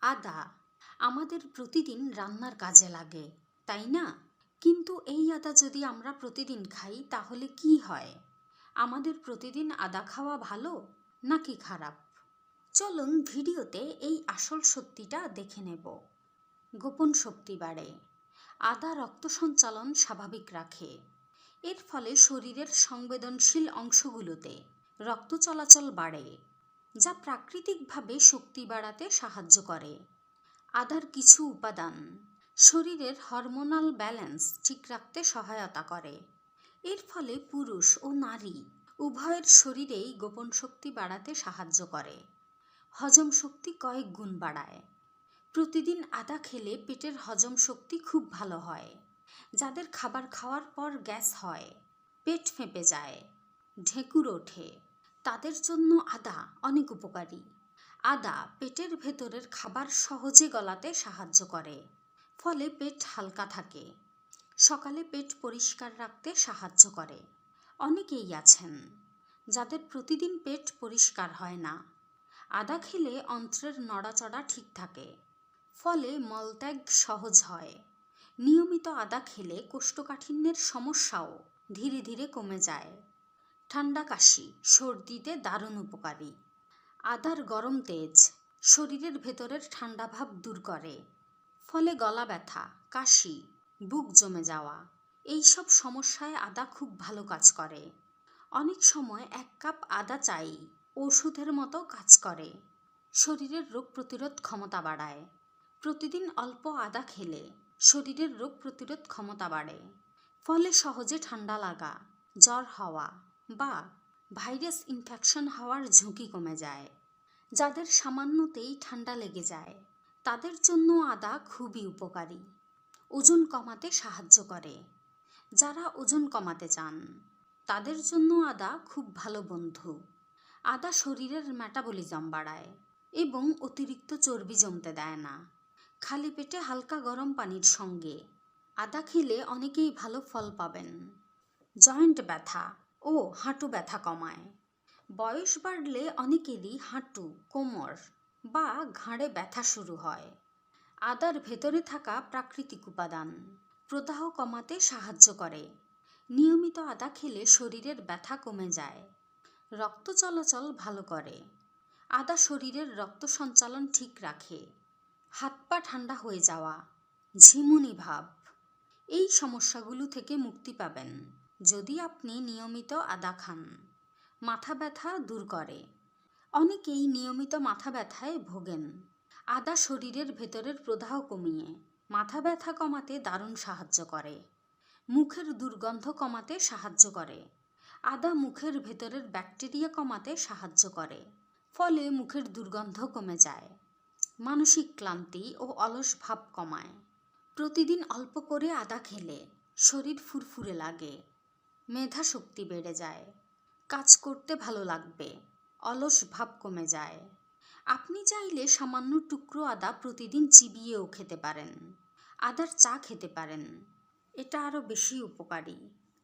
আদা আমাদের প্রতিদিন রান্নার কাজে লাগে, তাই না? কিন্তু এই আদা যদি আমরা প্রতিদিন খাই তাহলে কি হয়? আমাদের প্রতিদিন আদা খাওয়া ভালো নাকি খারাপ? চলুন ভিডিওতে এই আসল সত্যিটা দেখে নেব। গোপন শক্তি বাড়ে। আদা রক্ত সঞ্চালন স্বাভাবিক রাখে। এর ফলে শরীরের সংবেদনশীল অংশগুলোতে রক্ত চলাচল বাড়ে, যা প্রাকৃতিকভাবে শক্তি বাড়াতে সাহায্য করে। আদার কিছু উপাদান শরীরের হরমোনাল ব্যালেন্স ঠিক রাখতে সহায়তা করে। এর ফলে পুরুষ ও নারী উভয়ের শরীরেই গোপন শক্তি বাড়াতে সাহায্য করে। হজম শক্তি কয়েক গুণ বাড়ায়। প্রতিদিন আদা খেলে পেটের হজম শক্তি খুব ভালো হয়। যাদের খাবার খাওয়ার পর গ্যাস হয়, পেট ফেঁপে যায়, ঢেকুর ওঠে, তাদের জন্য আদা অনেক উপকারী। আদা পেটের ভেতরের খাবার সহজে গলাতে সাহায্য করে, ফলে পেট হালকা থাকে। সকালে পেট পরিষ্কার রাখতে সাহায্য করে। অনেকেই আছেন যাদের প্রতিদিন পেট পরিষ্কার হয় না। আদা খেলে অন্ত্রের নড়াচড়া ঠিক থাকে, ফলে মলত্যাগ সহজ হয়। নিয়মিত আদা খেলে কোষ্ঠকাঠিন্যের সমস্যাও ধীরে ধীরে কমে যায়। ঠান্ডা কাশি সর্দিতে দারুণ উপকারী। আদার গরম তেজ শরীরের ভেতরের ঠান্ডা ভাব দূর করে, ফলে গলা ব্যথা, কাশি, বুক জমে যাওয়া এইসব সমস্যায় আদা খুব ভালো কাজ করে। অনেক সময় 1 কাপ আদা চাই ওষুধের মতো কাজ করে। শরীরের রোগ প্রতিরোধ ক্ষমতা বাড়ায়। প্রতিদিন অল্প আদা খেলে শরীরের রোগ প্রতিরোধ ক্ষমতা বাড়ে, ফলে সহজে ঠান্ডা লাগা, জ্বর হওয়া বা ভাইরাস ইনফেকশন হওয়ার ঝুঁকি কমে যায়। যাদের সামান্যতেই ঠান্ডা লেগে যায় তাদের জন্য আদা খুবই উপকারী। ওজন কমাতে সাহায্য করে। যারা ওজন কমাতে চান তাদের জন্য আদা খুব ভালো বন্ধু। আদা শরীরের মেটাবলিজম বাড়ায় এবং অতিরিক্ত চর্বি জমতে দেয় না। খালি পেটে হালকা গরম পানির সঙ্গে আদা খেলে অনেকেই ভালো ফল পাবেন। জয়েন্ট ব্যথা ও হাঁটু ব্যথা কমায়। বয়স বাড়লে অনেকেরই হাঁটু, কোমর বা ঘাড়ে ব্যথা শুরু হয়। আদার ভেতরে থাকা প্রাকৃতিক উপাদান প্রদাহ কমাতে সাহায্য করে। নিয়মিত আদা খেলে শরীরের ব্যথা কমে যায়। রক্ত চলাচল ভালো করে। আদা শরীরের রক্ত সঞ্চালন ঠিক রাখে। হাত পা ঠান্ডা হয়ে যাওয়া, ঝিমুনি ভাব এই সমস্যাগুলো থেকে মুক্তি পাবেন যদি আপনি নিয়মিত আদা খান। মাথা ব্যথা দূর করে। অনেকেই নিয়মিত মাথা ব্যথায় ভোগেন। আদা শরীরের ভেতরের প্রদাহ কমিয়ে মাথা ব্যথা কমাতে দারুণ সাহায্য করে। মুখের দুর্গন্ধ কমাতে সাহায্য করে। আদা মুখের ভেতরের ব্যাকটেরিয়া কমাতে সাহায্য করে, ফলে মুখের দুর্গন্ধ কমে যায়। মানসিক ক্লান্তি ও অলস ভাব কমায়। প্রতিদিন অল্প করে আদা খেলে শরীর ফুরফুরে লাগে, মেধা শক্তি বেড়ে যায়, কাজ করতে ভালো লাগবে, অলস ভাব কমে যায়। আপনি চাইলে সামান্য টুকরো আদা প্রতিদিন চিবিয়েও খেতে পারেন। আদার চা খেতে পারেন, এটা আরও বেশি উপকারী।